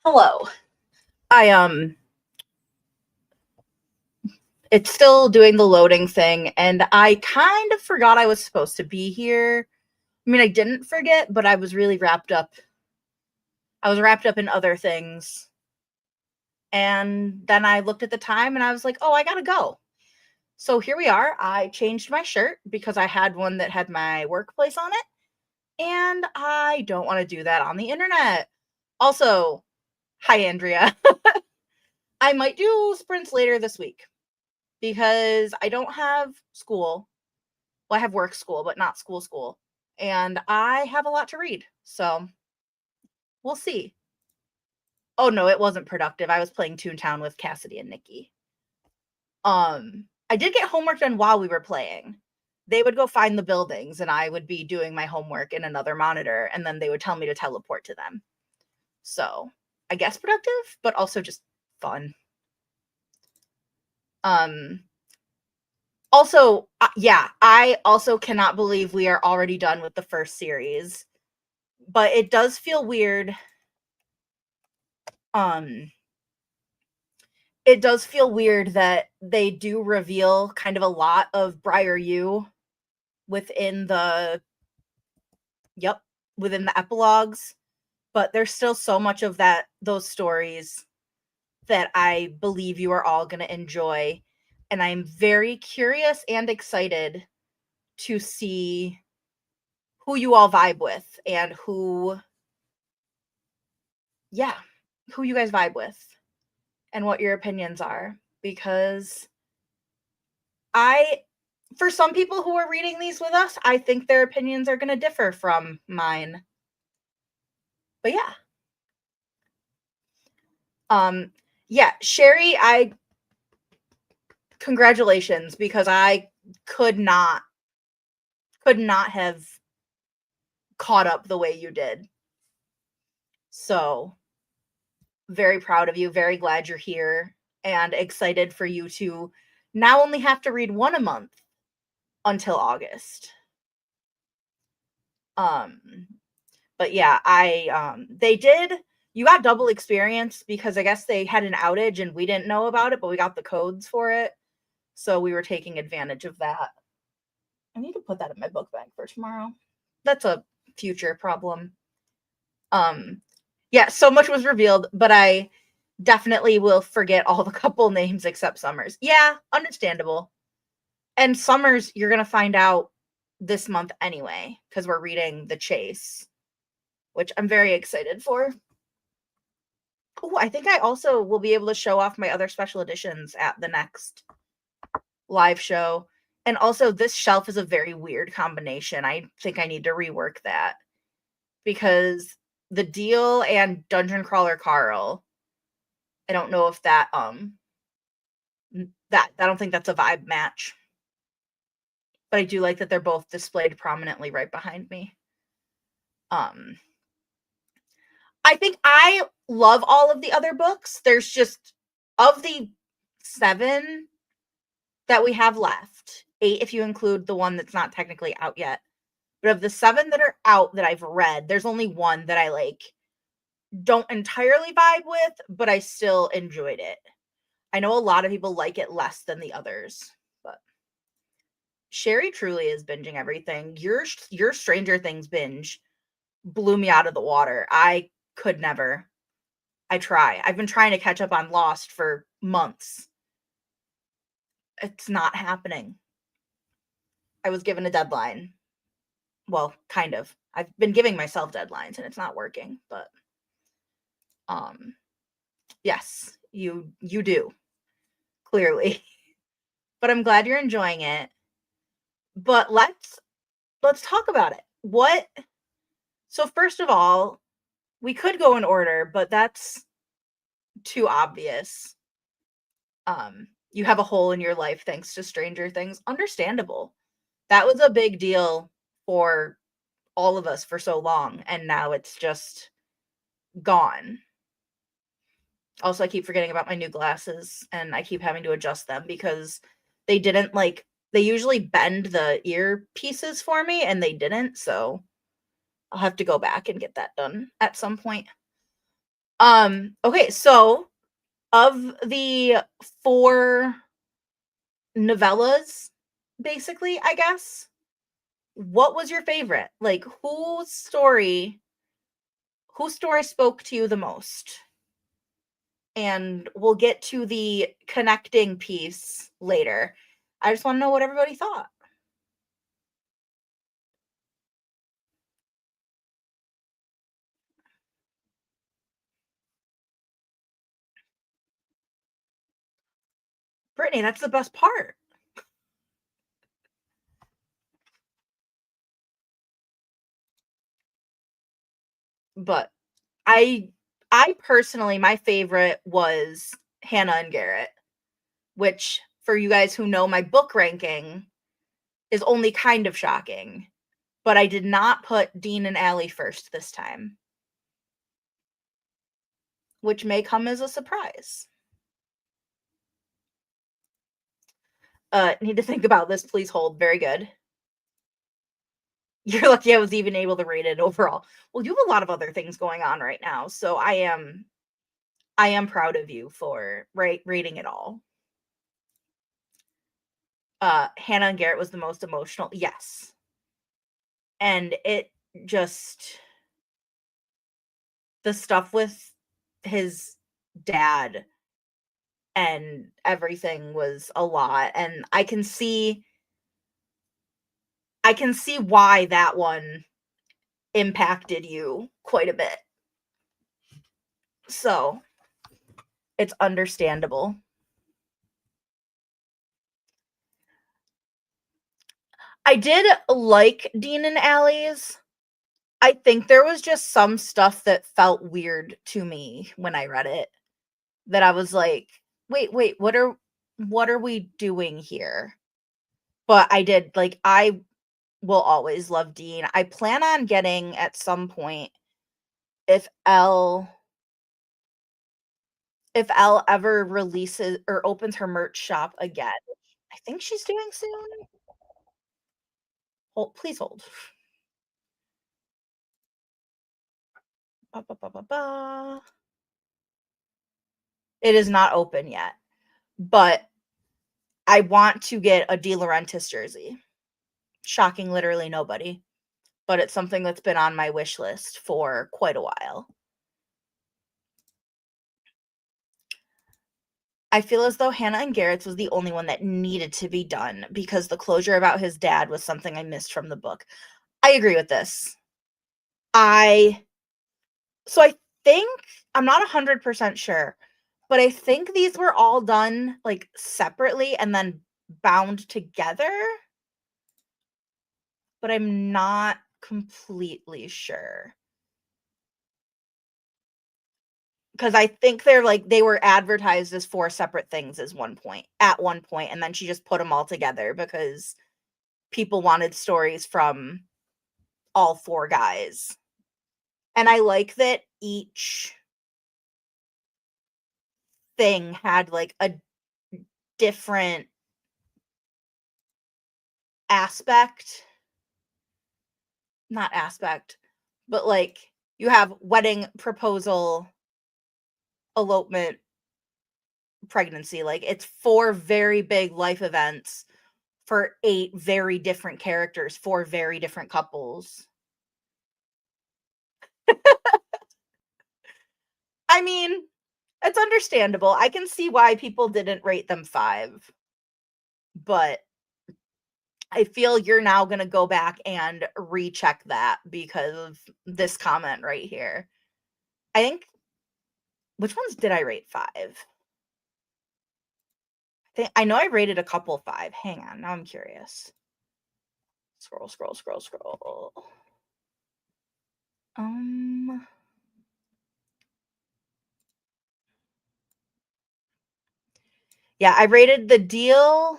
Hello. I it's still doing the loading thing and I kind of forgot I was supposed to be here. I mean, I didn't forget, but I was really wrapped up. I was wrapped up in other things. And then I looked at the time and I was like, "Oh, I got to go." So here we are. I changed my shirt because I had one that had my workplace on it, and I don't want to do that on the internet. Also, hi Andrea. I might do sprints later this week because I don't have school. Well, I have work school, but not school. And I have a lot to read. So we'll see. Oh no, it wasn't productive. I was playing Toontown with Cassidy and Nikki. I did get homework done while we were playing. They would go find the buildings and I would be doing my homework in another monitor and then they would tell me to teleport to them. So I guess productive, but also just fun. Um Also, yeah, I also cannot believe we are already done with the first series. But it does feel weird. Um it does feel weird that they do reveal kind of a lot of Briar U within the yep, within the epilogues, but there's still so much of those stories that I believe you are all going to enjoy, and I'm very curious and excited to see who you all vibe with and yeah, who you guys vibe with and what your opinions are, because I for some people who are reading these with us, I think their opinions are going to differ from mine. But yeah. Um yeah, Sherry, I congratulations because I could not have caught up the way you did. So, very proud of you, very glad you're here and excited for you to now only have to read one a month until August. Um but yeah, they did you got double experience because I guess they had an outage and we didn't know about it, but we got the codes for it. So we were taking advantage of that. I need to put that in my book bag for tomorrow. That's a future problem. Um yeah, so much was revealed, but I definitely will forget all the couple names except Summers. Yeah, understandable. And Summers you're going to find out this month anyway because we're reading The Chase, which I'm very excited for. Oh, I think I also will be able to show off my other special editions at the next live show. And also, this shelf is a very weird combination. I think I need to rework that because the Deal and Dungeon Crawler Carl, I don't know if that I don't think that's a vibe match. But I do like that they're both displayed prominently right behind me. I think I love all of the other books. There's just of the 7 that we have left, 8 if you include the one that's not technically out yet. But of the 7 that are out that I've read, there's only one that I don't entirely vibe with, but I still enjoyed it. I know a lot of people like it less than the others, but Sherry truly is binging everything. Your Stranger Things binge blew me out of the water. I could never. I try. I've been trying to catch up on Lost for months. It's not happening. I was given a deadline. Well, kind of. I've been giving myself deadlines and it's not working, but yes, you do. Clearly. But I'm glad you're enjoying it. But let's talk about it. So first of all, we could go in order, but that's too obvious. You have a hole in your life thanks to Stranger Things. Understandable. That was a big deal for all of us for so long, and now it's just gone. Also, I keep forgetting about my new glasses, and I keep having to adjust them because they didn't they usually bend the ear pieces for me, and they didn't, so I'll have to go back and get that done at some point. Okay, so of the 4 novellas, basically, I guess, what was your favorite? Like, whose story spoke to you the most? And we'll get to the connecting piece later. I just wanna know what everybody thought. Brittany, that's the best part. But I I personally, my favorite was Hannah and Garrett, which for you guys who know my book ranking is only kind of shocking, but I did not put Dean and Allie first this time, which may come as a surprise. Need to think about this, please hold. Very good. You're lucky I was even able to rate it overall. Well, you have a lot of other things going on right now, so I am proud of you for rating it all. Hannah and Garrett was the most emotional. Yes. And it just the stuff with his dad and everything was a lot, and I can see why that one impacted you quite a bit. So, it's understandable. I did like Dean and Allie's. I think there was just some stuff that felt weird to me when I read it, that I was like, "Wait, what are we doing here?" But I will always love Dean. I plan on getting at some point if Elle if Elle ever releases or opens her merch shop again. I think she's doing soon. Hold, please hold. Ba, ba, ba, ba, ba. It is not open yet, but I want to get a De Laurentiis jersey. Shocking literally nobody, but it's something that's been on my wish list for quite a while. I feel as though Hannah and Garrett's was the only one that needed to be done because the closure about his dad was something I missed from the book. I agree with this. I so I think I'm not 100% sure, but I think these were all done like separately and then bound together, but I'm not completely sure. Because I think they were advertised as 4 separate things at one point, and then she just put them all together because people wanted stories from all 4 guys. And I like that each thing had, like, a different aspect, not aspect, but, like, you have wedding, proposal, elopement, pregnancy, like, it's 4 very big life events for 8 very different characters, 4 very different couples. I mean, it's understandable. I can see why people didn't rate them 5, but I feel you're now gonna go back and recheck that because of this comment right here. I think which ones did I rate 5? I know I rated a couple 5. Hang on, now I'm curious. Scroll, scroll, scroll, scroll. Um, yeah, I rated The Deal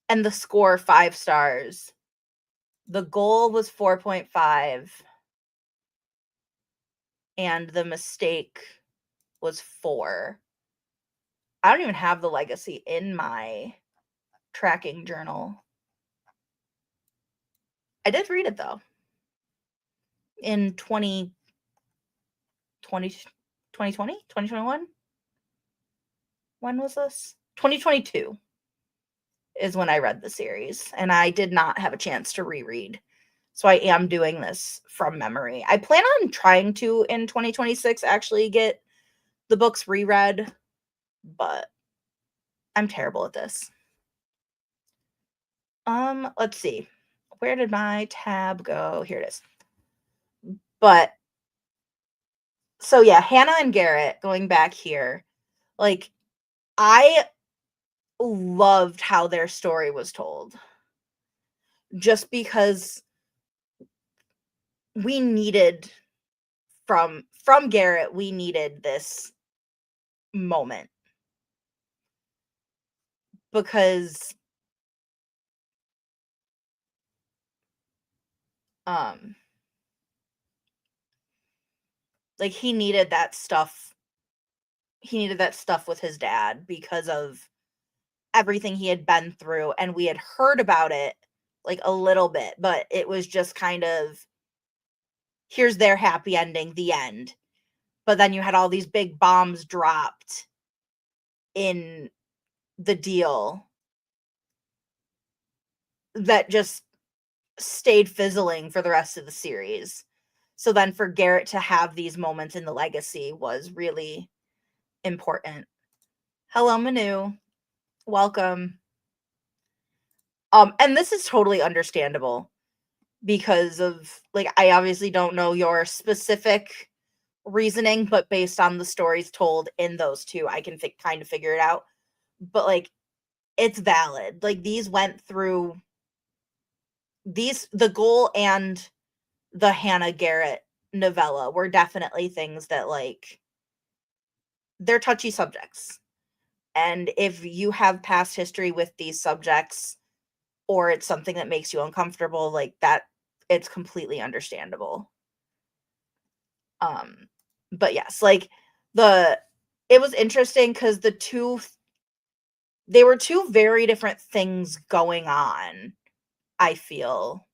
and The Score 5 stars. The Goal was 4.5 and The Mistake was 4. I don't even have The Legacy in my tracking journal. I did read it though in 2020 2020? 2021? When was this? 2022 is when I read the series, and I did not have a chance to reread. So I am doing this from memory. I plan on trying to, in 2026, actually get the books reread, but I'm terrible at this. Let's see. Where did my tab go? Here it is. But so yeah, Hannah and Garrett, going back here, like, I loved how their story was told. Just because we needed from Garrett, we needed this moment because um like he needed that stuff. He needed that stuff with his dad because of everything he had been through, and we had heard about it like a little bit, but it was just kind of, here's their happy ending, the end. But then you had all these big bombs dropped in the deal that just stayed fizzling for the rest of the series. So then for Garrett to have these moments in the legacy was really important. Hello, Manu. Welcome. And this is totally understandable because of, like, I obviously don't know your specific reasoning, but based on the stories told in those two, I can kind of figure it out. But like, it's valid. Like, these went through the goal and the Hannah Garrett novella were definitely things that, like, they're touchy subjects. And if you have past history with these subjects, or it's something that makes you uncomfortable, like that, it's completely understandable. But yes, like, it was interesting because they were two very different things going on, I feel,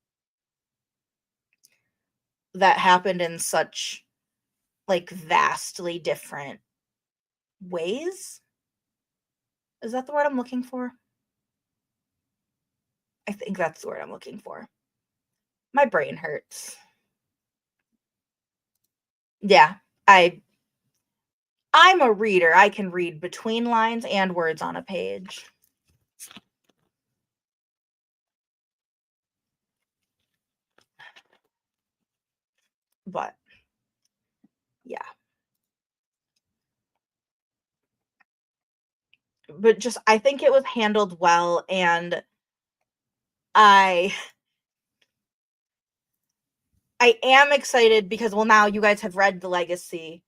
that happened in such, like, vastly different ways. Is that the word I'm looking for? I think that's the word I'm looking for. My brain hurts. Yeah, I'm a reader. I can read between lines and words on a page. But yeah. But just, I think it was handled well, and I I am excited because, well, now you guys have read The Legacy.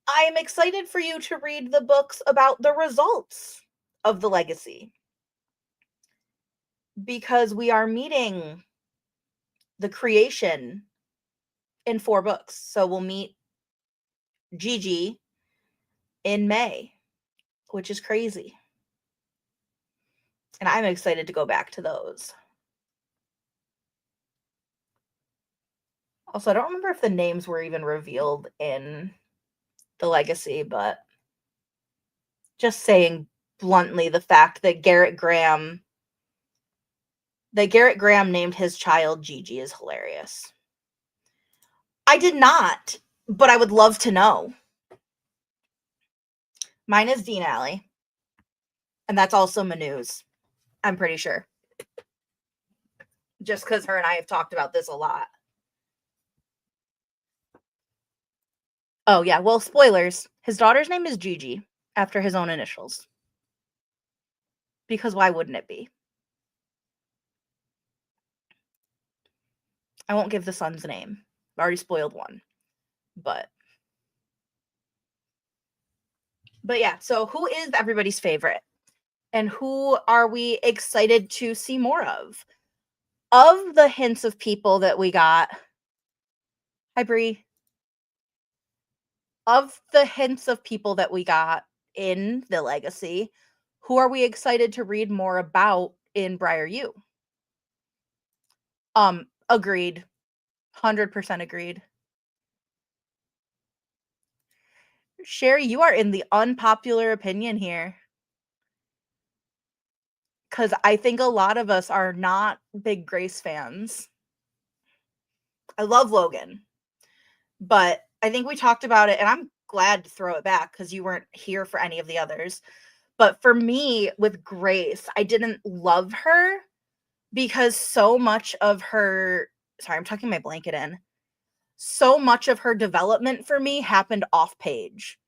I am excited for you to read the books about the results of The Legacy, because we are meeting the creation in 4 books. So we'll meet Gigi in May, which is crazy. And I'm excited to go back to those. Also, I don't remember if the names were even revealed in The Legacy, but just saying bluntly, the fact that Garrett Graham named his child Gigi is hilarious. I did not, but I would love to know. Mine is Dean Alley, and that's also Manu's, I'm pretty sure. Just because her and I have talked about this a lot. Oh, yeah, well, spoilers. His daughter's name is Gigi, after his own initials. Because why wouldn't it be? I won't give the son's name. I've already spoiled one. But yeah, so who is everybody's favorite? And who are we excited to see more of? Of the hints of people that we got, hi Bree. Of the hints of people that we got in The Legacy, who are we excited to read more about in Briar U? Agreed. 100% agreed. Sherry, you are in the unpopular opinion here. Because I think a lot of us are not big Grace fans. I love Logan, but I think we talked about it, and I'm glad to throw it back because you weren't here for any of the others. But for me, with Grace, I didn't love her because so much of her, sorry, I'm tucking my blanket in. So much of her development for me happened off page.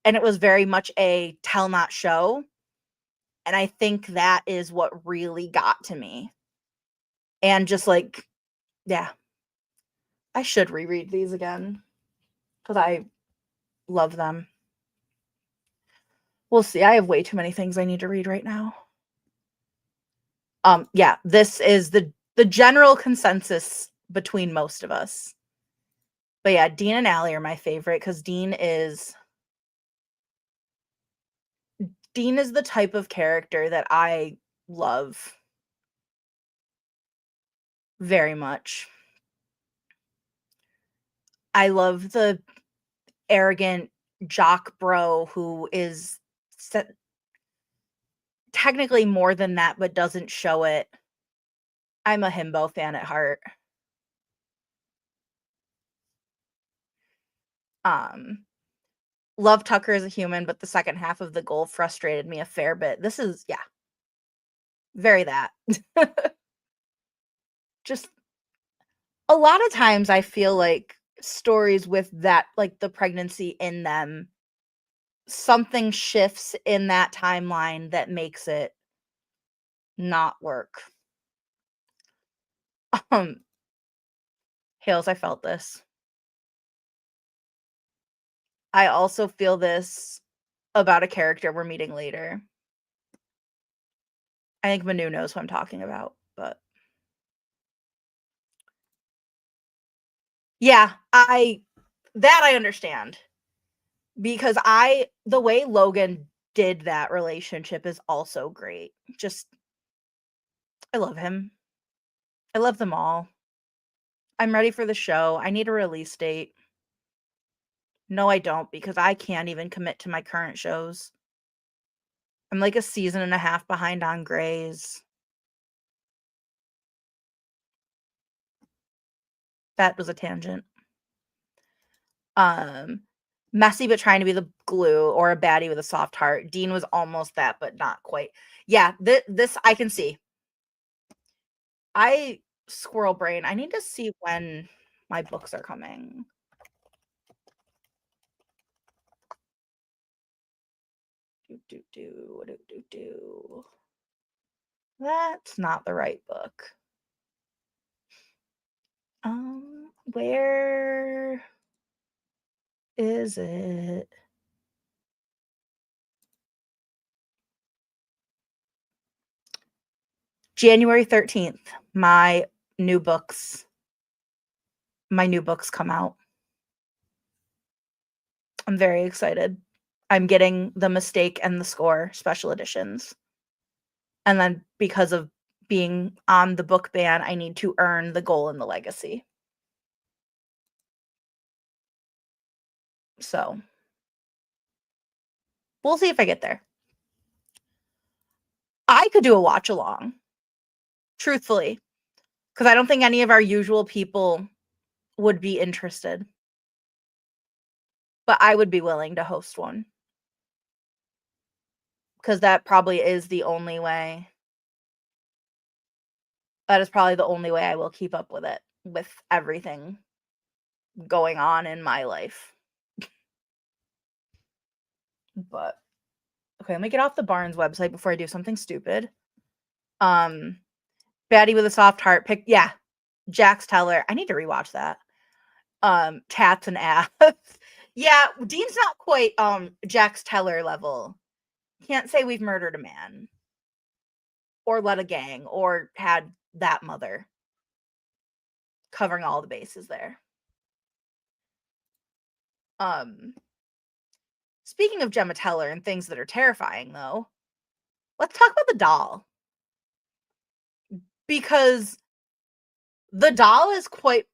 And it was very much a tell not show. And I think that is what really got to me. And just like, yeah, I should reread these again because I love them. We'll see. I have way too many things I need to read right now. Yeah, this is the general consensus between most of us. But yeah, Dean and Allie are my favorite because Dean is the type of character that I love very much. I love the arrogant jock bro who is technically more than that, but doesn't show it. I'm a himbo fan at heart. Love Tucker as a human, but the second half of the goal frustrated me a fair bit. This is, yeah, very that. Just a lot of times I feel like stories with that, like the pregnancy in them, something shifts in that timeline that makes it not work. Hales, I felt this. I also feel this about a character we're meeting later. I think Manu knows what I'm talking about, but yeah, I understand because the way Logan did that relationship is also great. Just I love him. I love them all. I'm ready for the show. I need a release date. No, I don't because I can't even commit to my current shows. I'm like a season and a half behind on Grey's. That was a tangent. Messy but trying to be the glue or a baddie with a soft heart. Dean was almost that, but not quite. Yeah, this I can see. I squirrel brain. I need to see when my books are coming. Do. That's not the right book. Where is it? January 13th. My new books come out. I'm very excited. I'm getting The Mistake and The Score special editions. And then because of being on the book ban, I need to earn the goal and the legacy. So we'll see if I get there. I could do a watch along, truthfully, because I don't think any of our usual people would be interested. But I would be willing to host one. Because that probably is the only way. That is probably the only way I will keep up with it, with everything going on in my life. But okay, let me get off the Barnes website before I do something stupid. Baddie with a soft heart pick, yeah. Jax Teller. I need to rewatch that. Tats and ass. Yeah, Dean's not quite Jax Teller level. Can't say we've murdered a man. Or led a gang or had that mother. Covering all the bases there. Speaking of Gemma Teller and things that are terrifying, though, let's talk about the doll. Because the doll is quite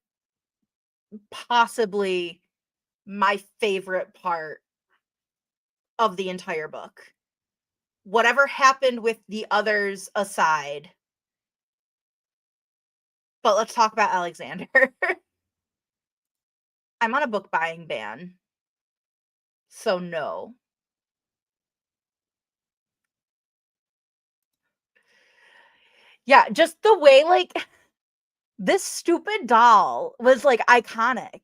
possibly my favorite part of the entire book. Whatever happened with the others aside. But let's talk about Alexander. I'm on a book buying ban. So no. Yeah, just the way like this stupid doll was like iconic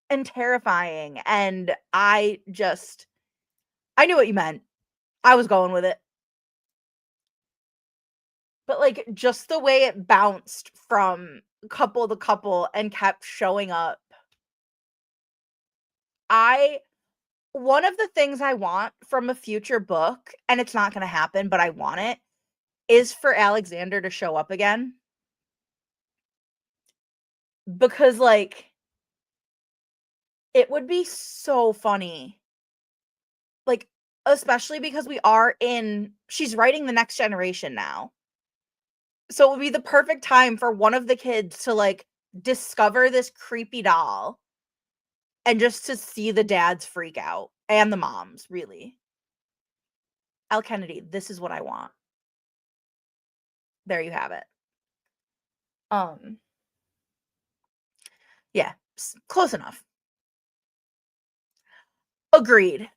and terrifying, and I knew what you meant. I was going with it. But like just the way it bounced from couple to couple and kept showing up. I One of the things I want from a future book, and it's not going to happen, but I want it, is for Alexander to show up again. Because like it would be so funny. Like especially because she's writing the next generation now. So it would be the perfect time for one of the kids to like discover this creepy doll and just to see the dads freak out and the moms, really. Al Kennedy, this is what I want. There you have it. Um, yeah, close enough. Agreed.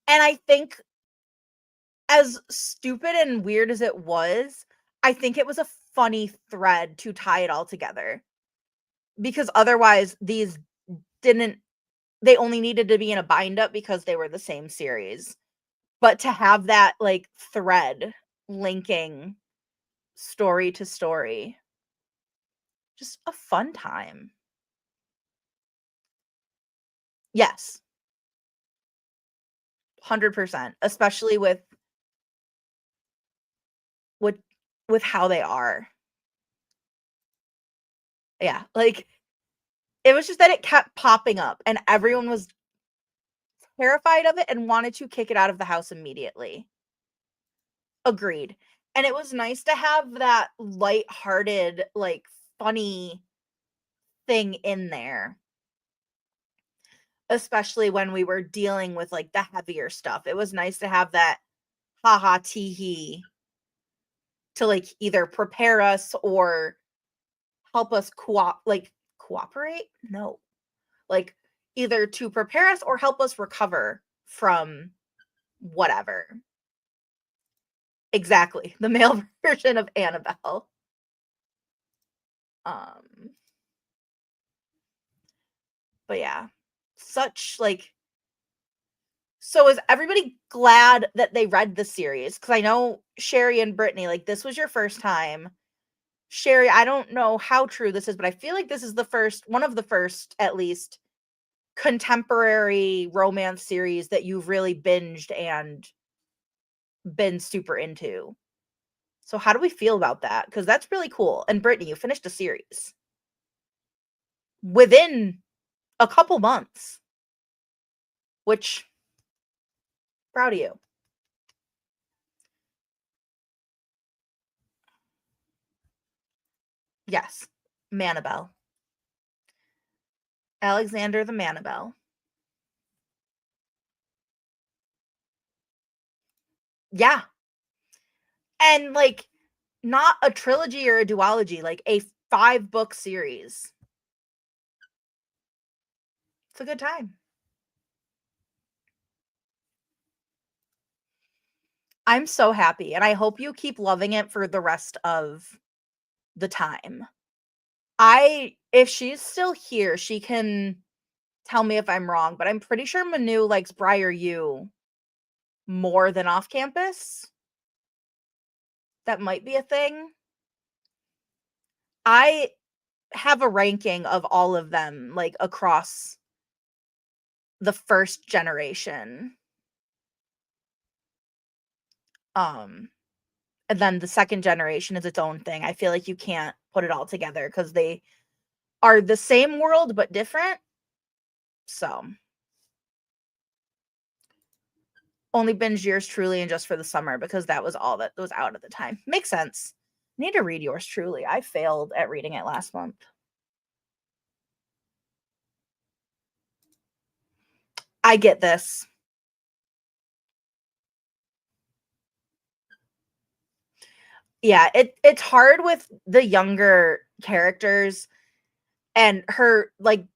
And I think as stupid and weird as it was, I think it was a funny thread to tie it all together. Because otherwise these didn't they only needed to be in a bind up because they were the same series. But to have that like thread linking story to story, just a fun time. Yes, 100%, especially with with how they are. Yeah, like it was just that it kept popping up and everyone was terrified of it and wanted to kick it out of the house immediately. Agreed. And it was nice to have that light-hearted, like funny thing in there, especially when we were dealing with like the heavier stuff. It was nice to have that haha tee hee to like either prepare us or help us cooperate? No. Like either to prepare us or help us recover from whatever. Exactly. The male version of Annabelle. Um but yeah. Such like So is everybody glad that they read the series? Because I know Sherry and Brittany, like this was your first time. Sherry, I don't know how true this is, but I feel like this is one of the first, at least, contemporary romance series that you've really binged and been super into. So how do we feel about that? Because that's really cool. And Brittany, you finished a series within a couple months, which proud of you. Yes. Manabelle. Alexander the Manabelle. Yeah. And like not a trilogy or a duology, like a 5-book series. It's a good time. I'm so happy, and I hope you keep loving it for the rest of the time. If she's still here, she can tell me if I'm wrong, but I'm pretty sure Manu likes Briar U more than off campus. That might be a thing. I have a ranking of all of them, like across the first generation. Um, and then the second generation is its own thing. I feel like you can't put it all together because they are the same world but different. So only binge yours truly and just for the summer because that was all that was out at the time. Makes sense. Need to read yours truly. I failed at reading it last month. I get this. Yeah, it's hard with the younger characters and her like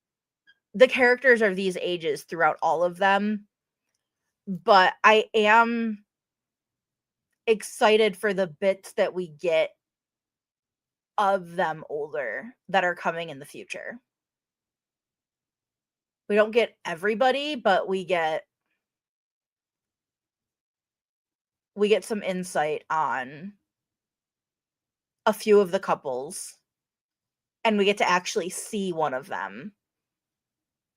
the characters are these ages throughout all of them, but I am excited for the bits that we get of them older that are coming in the future. We don't get everybody, but we get some insight on a few of the couples and we get to actually see one of them.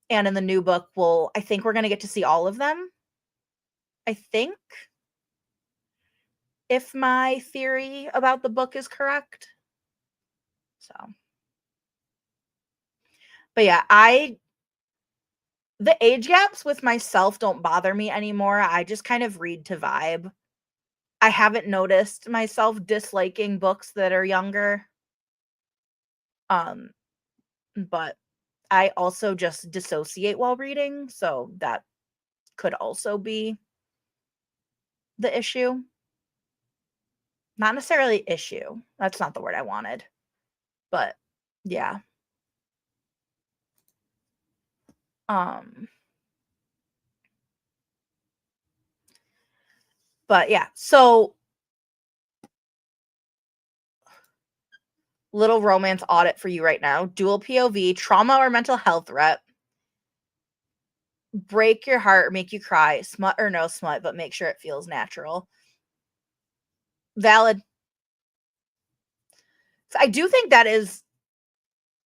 And in the new book, I think we're going to get to see all of them. I think, if my theory about the book is correct. So, but yeah, the age gaps with myself don't bother me anymore. I just kind of read to vibe. I haven't noticed myself disliking books that are younger. Um, but I also just dissociate while reading, so that could also be the issue. Not necessarily issue. That's not the word I wanted. But yeah. Um but yeah. So little romance audit for you right now. Dual POV, trauma or mental health rep. Break your heart, make you cry, smut or no smut, but make sure it feels natural. Valid. So I do think that is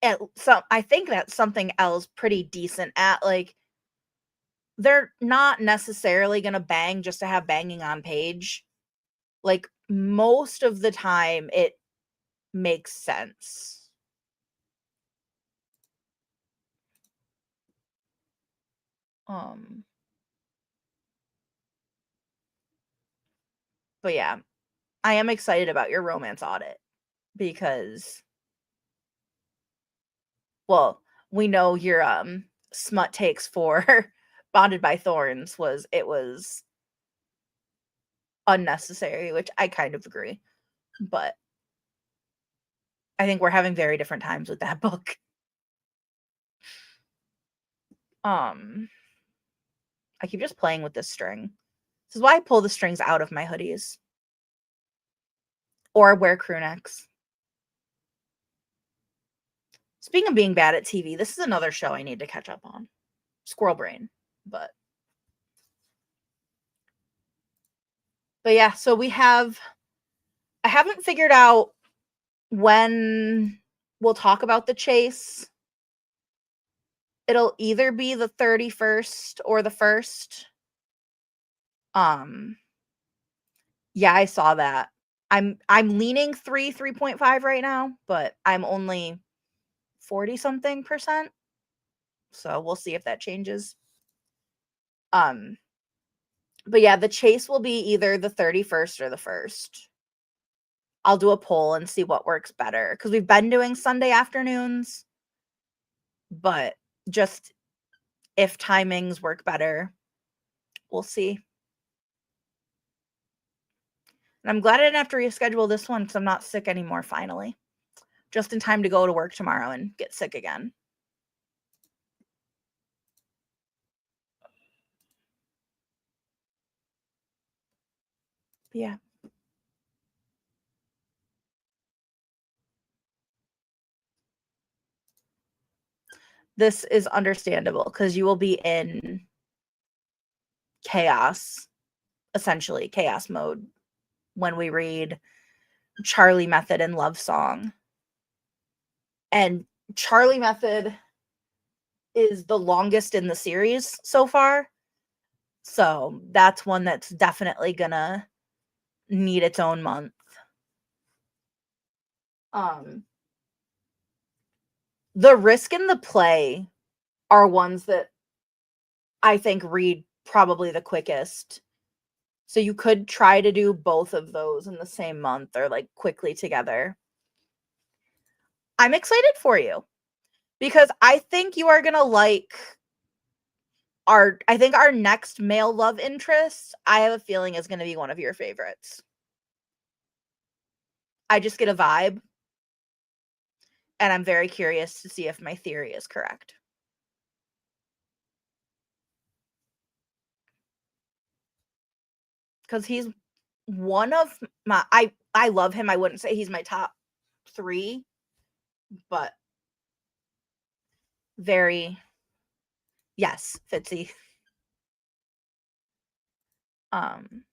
I think that's something else pretty decent at. Like, they're not necessarily going to bang just to have banging on page. Like, most of the time it makes sense. Um but yeah, I am excited about your romance audit because, well, we know your smut takes for Bonded by Thorns was unnecessary, which I kind of agree. But I think we're having very different times with that book. Um I keep just playing with this string. This is why I pull the strings out of my hoodies or wear crew necks. Speaking of being bad at TV, this is another show I need to catch up on. Squirrel Brain. But yeah, so I haven't figured out when we'll talk about the chase. It'll either be the 31st or the 1st. Um yeah, I saw that. I'm leaning 3.5 right now, but I'm only 40 something percent. So we'll see if that changes. Um but yeah, the chase will be either the 31st or the 1st. I'll do a poll and see what works better because we've been doing Sunday afternoons, but just if timings work better, we'll see. And I'm glad I didn't have to reschedule this one because I'm not sick anymore finally. Just in time to go to work tomorrow and get sick again. But yeah. This is understandable because you will be in chaos, essentially chaos mode, when we read Charlie Method and Love Song. And Charlie Method is the longest in the series so far. So that's one that's definitely gonna need its own month. Um the risk and the play are ones that I think read probably the quickest. So you could try to do both of those in the same month or like quickly together. I'm excited for you because I think you are going to like I think our next male love interest, I have a feeling is going to be one of your favorites. I just get a vibe. And I'm very curious to see if my theory is correct. Because he's one of my I love him. I wouldn't say he's my top 3, but very yes, Fitzy. Um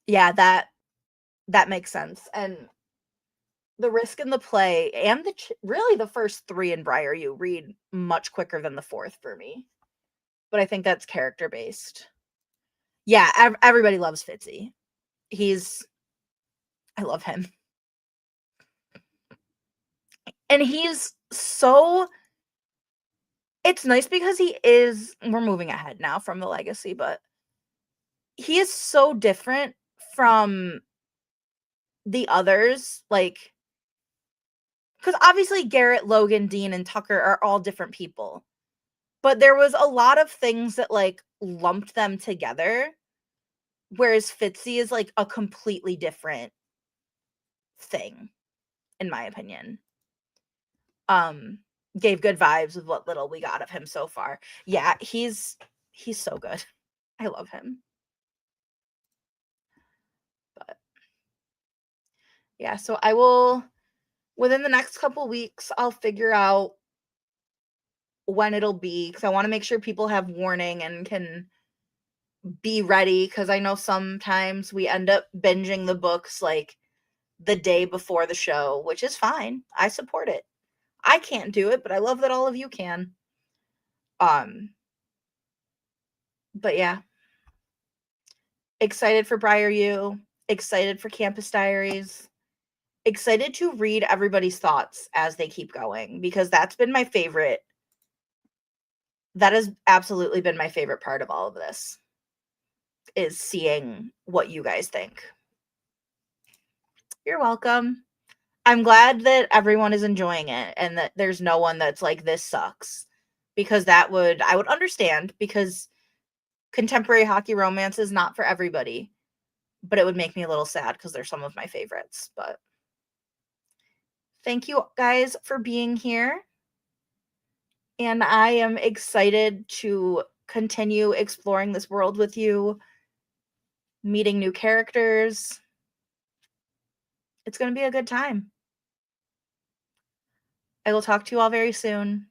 yeah, that makes sense. And the risk and the play and really the first 3 in Briar you read much quicker than the 4th for me. But I think that's character based. Yeah, everybody loves Fitzy. I love him. And he's so it's nice because we're moving ahead now from the legacy, but he is so different from the others, like, because obviously Garrett, Logan, Dean, and Tucker are all different people. But there was a lot of things that, like, lumped them together, whereas Fitzy is, like, a completely different thing, in my opinion. Gave good vibes with what little we got of him so far. Yeah, he's so good. I love him. But yeah, so I will within the next couple weeks, I'll figure out when it'll be because I want to make sure people have warning and can be ready because I know sometimes we end up binging the books like the day before the show, which is fine. I support it. I can't do it, but I love that all of you can. But yeah, excited for Briar U, excited for Campus Diaries, excited to read everybody's thoughts as they keep going because that's been my favorite. That has absolutely been my favorite part of all of this is seeing what you guys think. You're welcome. I'm glad that everyone is enjoying it and that there's no one that's like, this sucks. Because I would understand because contemporary hockey romance is not for everybody. But it would make me a little sad because they're some of my favorites. But thank you guys for being here. And I am excited to continue exploring this world with you, meeting new characters. It's going to be a good time. I will talk to you all very soon.